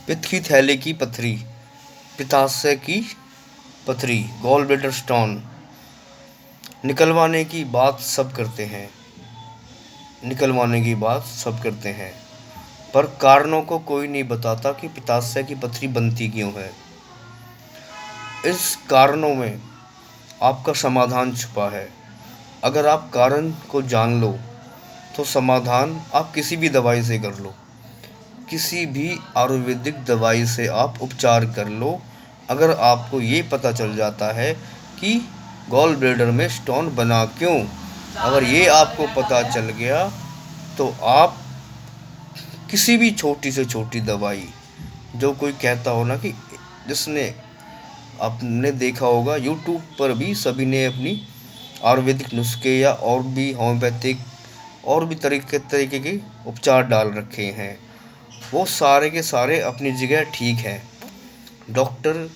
पित्त की थैली की पथरी, पित्ताशय की पथरी, गॉल ब्लैडर स्टोन निकलवाने की बात सब करते हैं, निकलवाने की बात सब करते हैं, पर कारणों को कोई नहीं बताता कि पित्ताशय की पथरी बनती क्यों है। इस कारणों में आपका समाधान छुपा है। अगर आप कारण को जान लो तो समाधान आप किसी भी दवाई से कर लो, किसी भी आयुर्वेदिक दवाई से आप उपचार कर लो। अगर आपको ये पता चल जाता है कि गॉल ब्लैडर में स्टोन बना क्यों, अगर ये आपको पता चल गया तो आप किसी भी छोटी से छोटी दवाई, जो कोई कहता हो ना कि जिसने आपने देखा होगा यूट्यूब पर भी सभी ने अपनी आयुर्वेदिक नुस्खे या और भी होम्योपैथिक और भी तरीके के उपचार डाल रखे हैं, वो सारे के सारे अपनी जगह ठीक हैं। डॉक्टर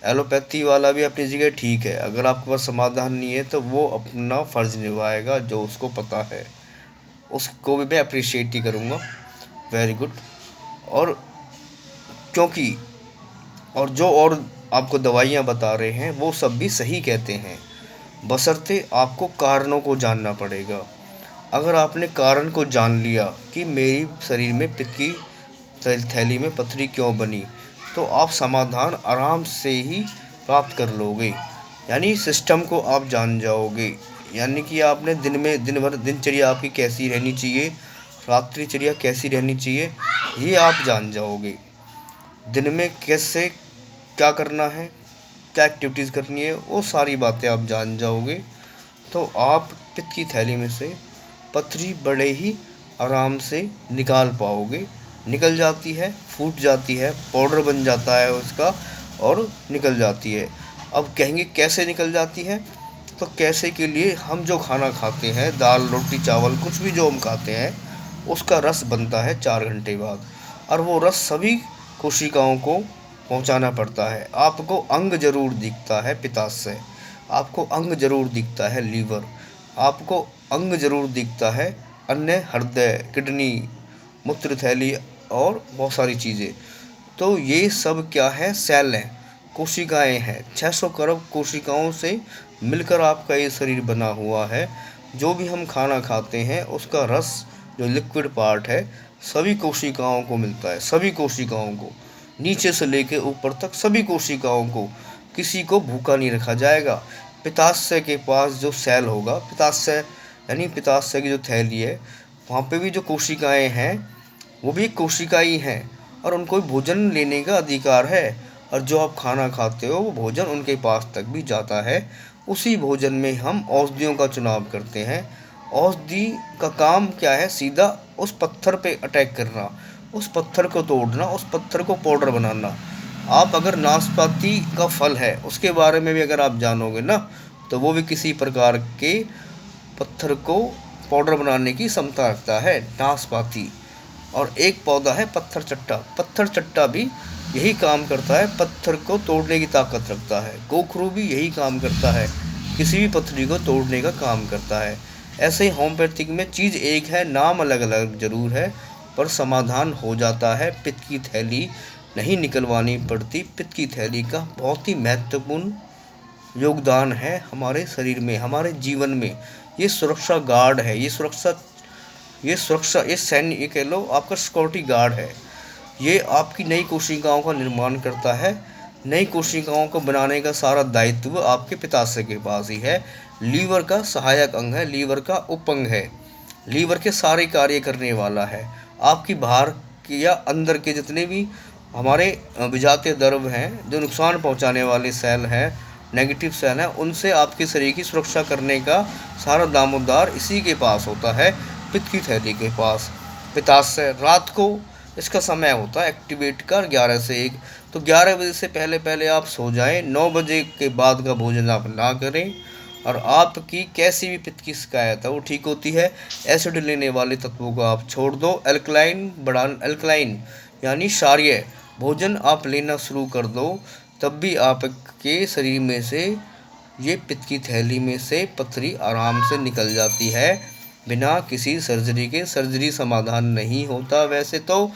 एलोपैथी वाला भी अपनी जगह ठीक है। अगर आपके पास समाधान नहीं है तो वो अपना फ़र्ज़ निभाएगा जो उसको पता है, उसको भी मैं अप्रिशिएट ही करूँगा। Very good. और क्योंकि और जो और आपको दवाइयाँ बता रहे हैं वो सब भी सही कहते हैं, बशर्ते आपको कारणों को जानना पड़ेगा। अगर आपने कारण को जान लिया कि मेरी शरीर में पित्त की थैली में पथरी क्यों बनी, तो आप समाधान आराम से ही प्राप्त कर लोगे। यानी सिस्टम को आप जान जाओगे। यानी कि आपने दिन भर दिनचर्या आपकी कैसी रहनी चाहिए, रात्रिचर्या कैसी रहनी चाहिए, ये आप जान जाओगे। दिन में कैसे क्या करना है, क्या एक्टिविटीज़ करनी है, वो सारी बातें आप जान जाओगे। तो आप पित्त की थैली में से पथरी बड़े ही आराम से निकाल पाओगे। निकल जाती है, फूट जाती है, पाउडर बन जाता है उसका और निकल जाती है। अब कहेंगे कैसे निकल जाती है, तो कैसे के लिए हम जो खाना खाते हैं, दाल रोटी चावल कुछ भी जो हम खाते हैं, उसका रस बनता है 4 घंटे बाद, और वो रस सभी कोशिकाओं को पहुंचाना पड़ता है। आपको अंग जरूर दिखता है पित्ताशय, आपको अंग जरूर दिखता है लीवर, आपको अंग जरूर दिखता है अन्य हृदय, किडनी, मूत्र थैली और बहुत सारी चीज़ें। तो ये सब क्या है, सेल हैं, कोशिकाएं हैं। 600 करोड़ कोशिकाओं से मिलकर आपका ये शरीर बना हुआ है। जो भी हम खाना खाते हैं उसका रस, जो लिक्विड पार्ट है, सभी कोशिकाओं को मिलता है, सभी कोशिकाओं को, नीचे से लेके ऊपर तक सभी कोशिकाओं को। किसी को भूखा नहीं रखा जाएगा। पित्ताशय के पास जो सेल होगा, पित्ताशय यानी पित्ताशय की जो थैली है, वहाँ पे भी जो कोशिकाएं हैं वो भी एक कोशिका ही हैं, और उनको भोजन लेने का अधिकार है। और जो आप खाना खाते हो वो भोजन उनके पास तक भी जाता है। उसी भोजन में हम औषधियों का चुनाव करते हैं। औषधि का काम क्या है, सीधा उस पत्थर पे अटैक करना, उस पत्थर को तोड़ना, उस पत्थर को पाउडर बनाना। आप अगर नाशपाती का फल है उसके बारे में भी अगर आप जानोगे ना, तो वो भी किसी प्रकार के पत्थर को पाउडर बनाने की क्षमता रखता है, नाशपाती। और एक पौधा है पत्थर चट्टा, पत्थर चट्टा भी यही काम करता है, पत्थर को तोड़ने की ताकत रखता है। गोखरू भी यही काम करता है, किसी भी पत्थरी को तोड़ने का काम करता है। ऐसे ही होम्योपैथिक में चीज़ एक है, नाम अलग अलग जरूर है, पर समाधान हो जाता है। पित्त की थैली नहीं निकलवानी पड़ती। पित्त की थैली का बहुत ही महत्वपूर्ण योगदान है हमारे शरीर में, हमारे जीवन में। ये सुरक्षा गार्ड है, ये सैन्य, ये कह लो आपका सिक्योरिटी गार्ड है। ये आपकी नई कोशिकाओं का निर्माण करता है। नई कोशिकाओं को बनाने का सारा दायित्व आपके पित्ताशय के पास ही है। लीवर का सहायक अंग है, लीवर का उपअंग है, लीवर के सारे कार्य करने वाला है। आपकी बाहर के या अंदर के जितने भी हमारे विजातीय द्रव्य हैं, जो नुकसान पहुंचाने वाले सेल हैं, नेगेटिव सेल हैं, उनसे आपके शरीर की सुरक्षा करने का सारा दामोदार इसी के पास होता है, पित्त की थैली के पास। पित्ताशय रात को इसका समय होता है एक्टिवेट का 11 से 1। तो 11 बजे से पहले पहले आप सो जाएं, 9 बजे के बाद का भोजन आप ना करें, और आपकी कैसी भी पित्त की शिकायत है वो ठीक होती है। एसिड लेने वाले तत्वों को आप छोड़ दो, अल्कलाइन यानी क्षारीय भोजन आप लेना शुरू कर दो, तब भी आपके शरीर में से ये पित्त की थैली में से पथरी आराम से निकल जाती है, बिना किसी सर्जरी के। सर्जरी समाधान नहीं होता वैसे तो,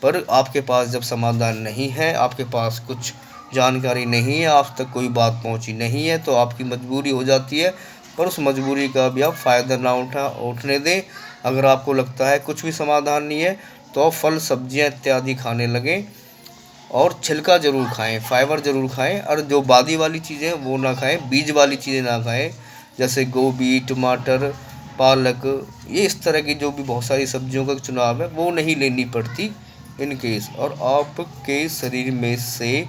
पर आपके पास जब समाधान नहीं है, आपके पास कुछ जानकारी नहीं है, आप तक कोई बात पहुंची नहीं है, तो आपकी मजबूरी हो जाती है। पर उस मजबूरी का भी आप फ़ायदा ना उठने दें। अगर आपको लगता है कुछ भी समाधान नहीं है, तो आप फल सब्जियां इत्यादि खाने लगें और छिलका ज़रूर खाएं, फाइबर ज़रूर खाएं, और जो बादी वाली चीज़ें वो ना खाएं, बीज वाली चीज़ें ना खाएं, जैसे गोभी, टमाटर, पालक, ये इस तरह की जो भी बहुत सारी सब्जियों का चुनाव है वो नहीं लेनी पड़ती इन केस। और आपके शरीर में से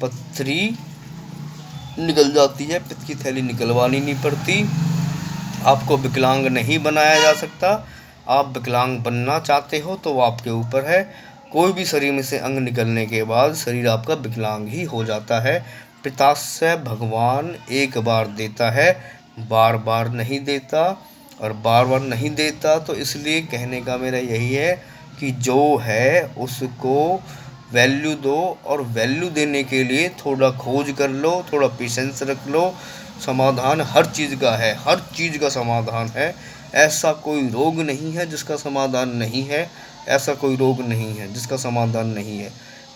पथरी निकल जाती है, पित्त की थैली निकलवानी नहीं पड़ती। आपको विकलांग नहीं बनाया जा सकता। आप विकलांग बनना चाहते हो तो वो आपके ऊपर है। कोई भी शरीर में से अंग निकलने के बाद शरीर आपका विकलांग ही हो जाता है। पिताश्रय भगवान एक बार देता है, बार बार नहीं देता, और बार बार नहीं देता तो इसलिए कहने का मेरा यही है कि जो है उसको वैल्यू दो, और वैल्यू देने के लिए थोड़ा खोज कर लो, थोड़ा पेशेंस रख लो। समाधान हर चीज़ का है, हर चीज़ का समाधान है। ऐसा कोई रोग नहीं है जिसका समाधान नहीं है, ऐसा कोई रोग नहीं है जिसका समाधान नहीं है।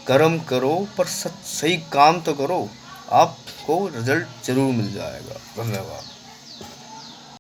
कर्म करो पर सही काम तो करो, आपको रिजल्ट ज़रूर मिल जाएगा। धन्यवाद।